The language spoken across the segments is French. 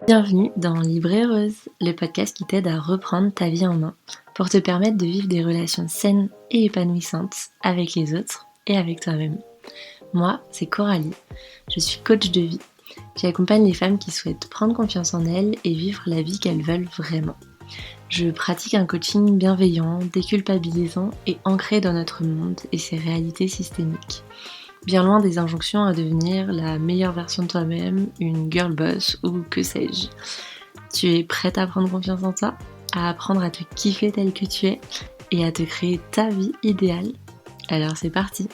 Bienvenue dans Libre et Heureuse, le podcast qui t'aide à reprendre ta vie en main pour te permettre de vivre des relations saines et épanouissantes avec les autres et avec toi-même. Moi, c'est Coralie, je suis coach de vie. J'accompagne les femmes qui souhaitent prendre confiance en elles et vivre la vie qu'elles veulent vraiment. Je pratique un coaching bienveillant, déculpabilisant et ancré dans notre monde et ses réalités systémiques. Bien loin des injonctions à devenir la meilleure version de toi-même, une girl boss ou que sais-je. Tu es prête à prendre confiance en toi, à apprendre à te kiffer tel que tu es et à te créer ta vie idéale? Alors c'est parti!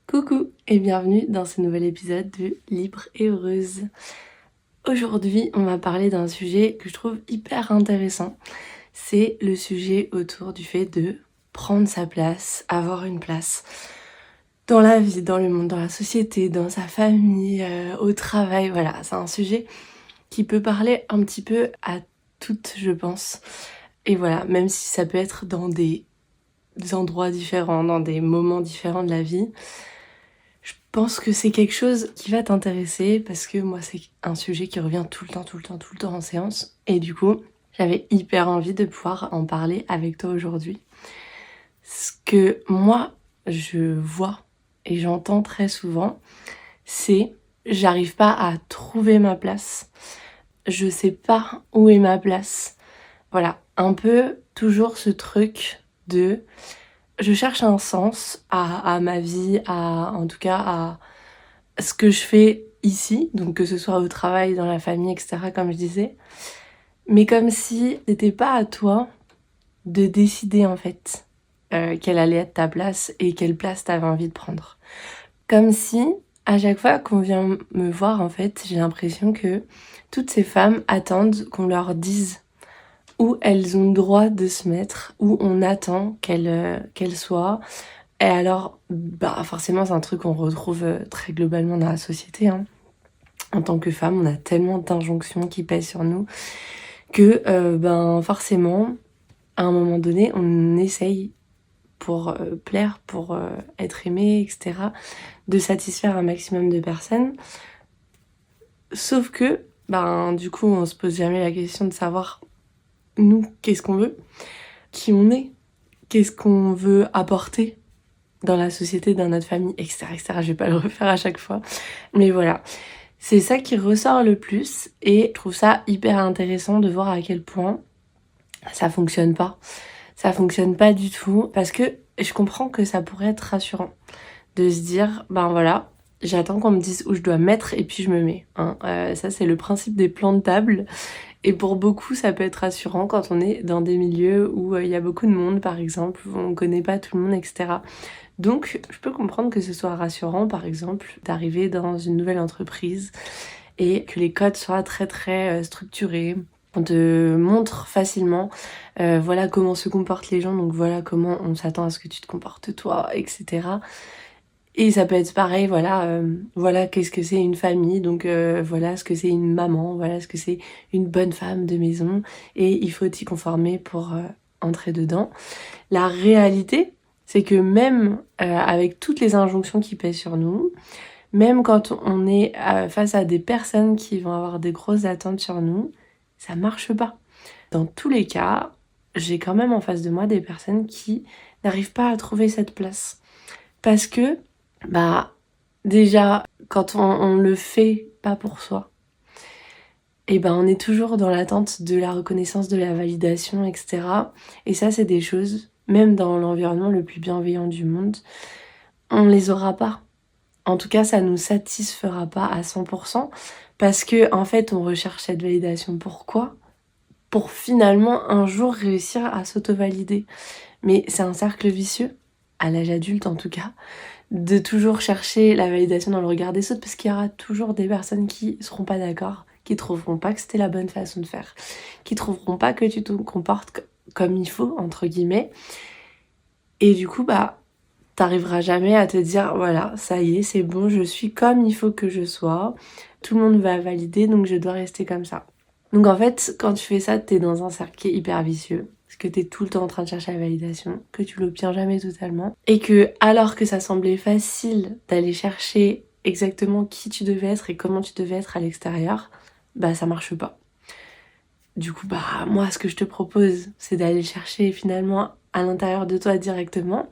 Coucou et bienvenue dans ce nouvel épisode de Libre et Heureuse. Aujourd'hui, on va parler d'un sujet que je trouve hyper intéressant. C'est le sujet autour du fait de prendre sa place, avoir une place dans la vie, dans le monde, dans la société, dans sa famille, au travail. Voilà, c'est un sujet qui peut parler un petit peu à toutes, je pense. Et voilà, même si ça peut être dans des endroits différents, dans des moments différents de la vie, je pense que c'est quelque chose qui va t'intéresser parce que moi, c'est un sujet qui revient tout le temps en séance. Et du coup, j'avais hyper envie de pouvoir en parler avec toi aujourd'hui. Ce que moi, je vois et j'entends très souvent, c'est j'arrive pas à trouver ma place. Je sais pas où est ma place. Voilà, un peu toujours ce truc de je cherche un sens à ma vie, en tout cas à ce que je fais ici, donc que ce soit au travail, dans la famille, etc., comme je disais. Mais comme si c'était pas à toi de décider en fait quelle allait être ta place et quelle place t'avais envie de prendre. Comme si, à chaque fois qu'on vient me voir, en fait, j'ai l'impression que toutes ces femmes attendent qu'on leur dise où elles ont le droit de se mettre, où on attend qu'elles soient. Et alors, forcément, c'est un truc qu'on retrouve très globalement dans la société, hein. En tant que femme, on a tellement d'injonctions qui pèsent sur nous que, forcément, à un moment donné, on essaye pour plaire, pour être aimé, etc., de satisfaire un maximum de personnes. Sauf que, du coup, on se pose jamais la question de savoir, nous, qu'est-ce qu'on veut, qui on est, qu'est-ce qu'on veut apporter dans la société, dans notre famille, etc., etc. Je vais pas le refaire à chaque fois. Mais voilà, c'est ça qui ressort le plus et je trouve ça hyper intéressant de voir à quel point ça fonctionne pas. Ça fonctionne pas du tout parce que je comprends que ça pourrait être rassurant de se dire, voilà, j'attends qu'on me dise où je dois mettre et puis je me mets. Ça, c'est le principe des plans de table. Et pour beaucoup, ça peut être rassurant quand on est dans des milieux où il y a beaucoup de monde, par exemple, où on connaît pas tout le monde, etc. Donc, je peux comprendre que ce soit rassurant, par exemple, d'arriver dans une nouvelle entreprise et que les codes soient très très structurés. On te montre facilement voilà comment se comportent les gens, donc voilà comment on s'attend à ce que tu te comportes toi, etc. Et ça peut être pareil, voilà qu'est-ce que c'est une famille, donc voilà ce que c'est une maman, voilà ce que c'est une bonne femme de maison, et il faut t'y conformer pour entrer dedans. La réalité, c'est que même avec toutes les injonctions qui pèsent sur nous, même quand on est face à des personnes qui vont avoir des grosses attentes sur nous, ça marche pas. Dans tous les cas, j'ai quand même en face de moi des personnes qui n'arrivent pas à trouver cette place. Parce que, déjà, quand on le fait pas pour soi, on est toujours dans l'attente de la reconnaissance, de la validation, etc. Et ça, c'est des choses, même dans l'environnement le plus bienveillant du monde, on les aura pas. En tout cas, ça nous satisfera pas à 100% parce que, en fait, on recherche cette validation. Pourquoi ? Pour finalement un jour réussir à s'auto-valider. Mais c'est un cercle vicieux, à l'âge adulte en tout cas, de toujours chercher la validation dans le regard des autres parce qu'il y aura toujours des personnes qui seront pas d'accord, qui trouveront pas que c'était la bonne façon de faire, qui trouveront pas que tu te comportes comme il faut, entre guillemets. Et du coup, t'arriveras jamais à te dire, voilà, ça y est, c'est bon, je suis comme il faut que je sois, tout le monde va valider, donc je dois rester comme ça. Donc en fait, quand tu fais ça, t'es dans un cercle qui est hyper vicieux, parce que t'es tout le temps en train de chercher la validation, que tu l'obtiens jamais totalement, et que alors que ça semblait facile d'aller chercher exactement qui tu devais être et comment tu devais être à l'extérieur, bah ça marche pas. Du coup, bah moi ce que je te propose, c'est d'aller chercher finalement à l'intérieur de toi directement.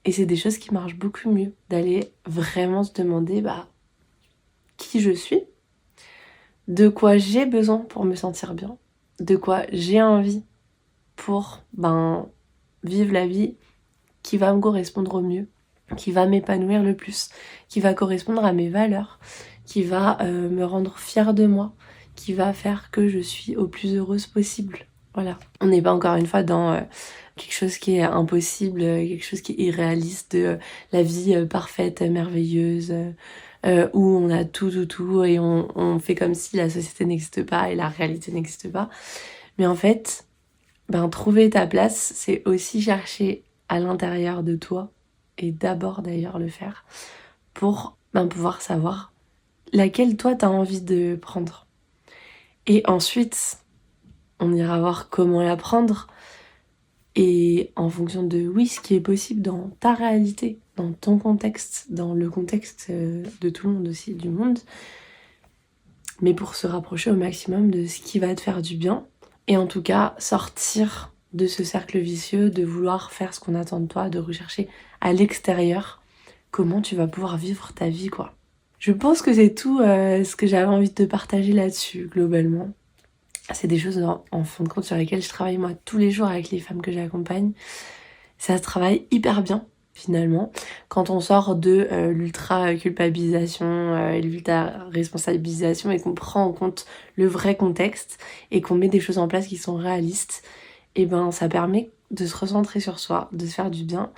Et c'est des choses qui marchent beaucoup mieux, d'aller vraiment se demander qui je suis, de quoi j'ai besoin pour me sentir bien, de quoi j'ai envie pour vivre la vie qui va me correspondre au mieux, qui va m'épanouir le plus, qui va correspondre à mes valeurs, qui va me rendre fière de moi, qui va faire que je suis au plus heureuse possible. Voilà. On n'est pas encore une fois dans quelque chose qui est impossible, quelque chose qui est irréaliste, de la vie parfaite, merveilleuse, où on a tout et on fait comme si la société n'existe pas et la réalité n'existe pas. Mais en fait, trouver ta place, c'est aussi chercher à l'intérieur de toi, et d'abord d'ailleurs le faire, pour pouvoir savoir laquelle toi t'as envie de prendre. Et ensuite, on ira voir comment la prendre, et en fonction de, ce qui est possible dans ta réalité, dans ton contexte, dans le contexte de tout le monde aussi, du monde, mais pour se rapprocher au maximum de ce qui va te faire du bien, et en tout cas sortir de ce cercle vicieux de vouloir faire ce qu'on attend de toi, de rechercher à l'extérieur comment tu vas pouvoir vivre ta vie, quoi. Je pense que c'est tout ce que j'avais envie de te partager là-dessus, globalement. C'est des choses en fin de compte sur lesquelles je travaille moi tous les jours avec les femmes que j'accompagne. Ça se travaille hyper bien finalement quand on sort de l'ultra culpabilisation et l'ultra responsabilisation et qu'on prend en compte le vrai contexte et qu'on met des choses en place qui sont réalistes. Et ça permet de se recentrer sur soi, de se faire du bien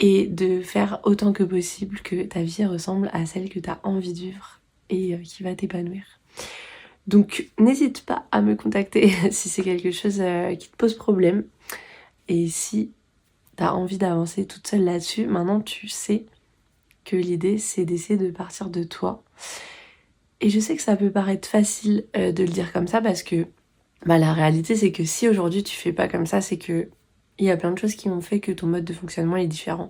et de faire autant que possible que ta vie ressemble à celle que tu as envie de vivre et qui va t'épanouir. Donc n'hésite pas à me contacter si c'est quelque chose qui te pose problème. Et si t'as envie d'avancer toute seule là-dessus, maintenant tu sais que l'idée c'est d'essayer de partir de toi. Et je sais que ça peut paraître facile de le dire comme ça parce que la réalité c'est que si aujourd'hui tu fais pas comme ça, c'est que il y a plein de choses qui ont fait que ton mode de fonctionnement est différent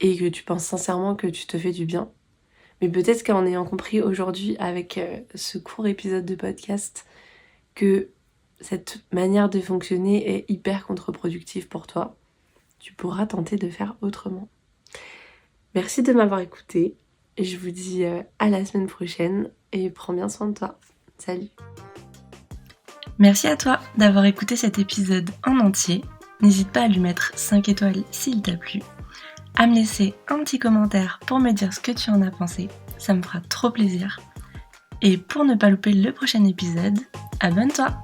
et que tu penses sincèrement que tu te fais du bien. Mais peut-être qu'en ayant compris aujourd'hui avec ce court épisode de podcast que cette manière de fonctionner est hyper contre-productive pour toi, tu pourras tenter de faire autrement. Merci de m'avoir écouté. Je vous dis à la semaine prochaine et prends bien soin de toi. Salut. Merci à toi d'avoir écouté cet épisode en entier. N'hésite pas à lui mettre 5 étoiles s'il t'a plu, à me laisser un petit commentaire pour me dire ce que tu en as pensé. Ça me fera trop plaisir. Et pour ne pas louper le prochain épisode, abonne-toi!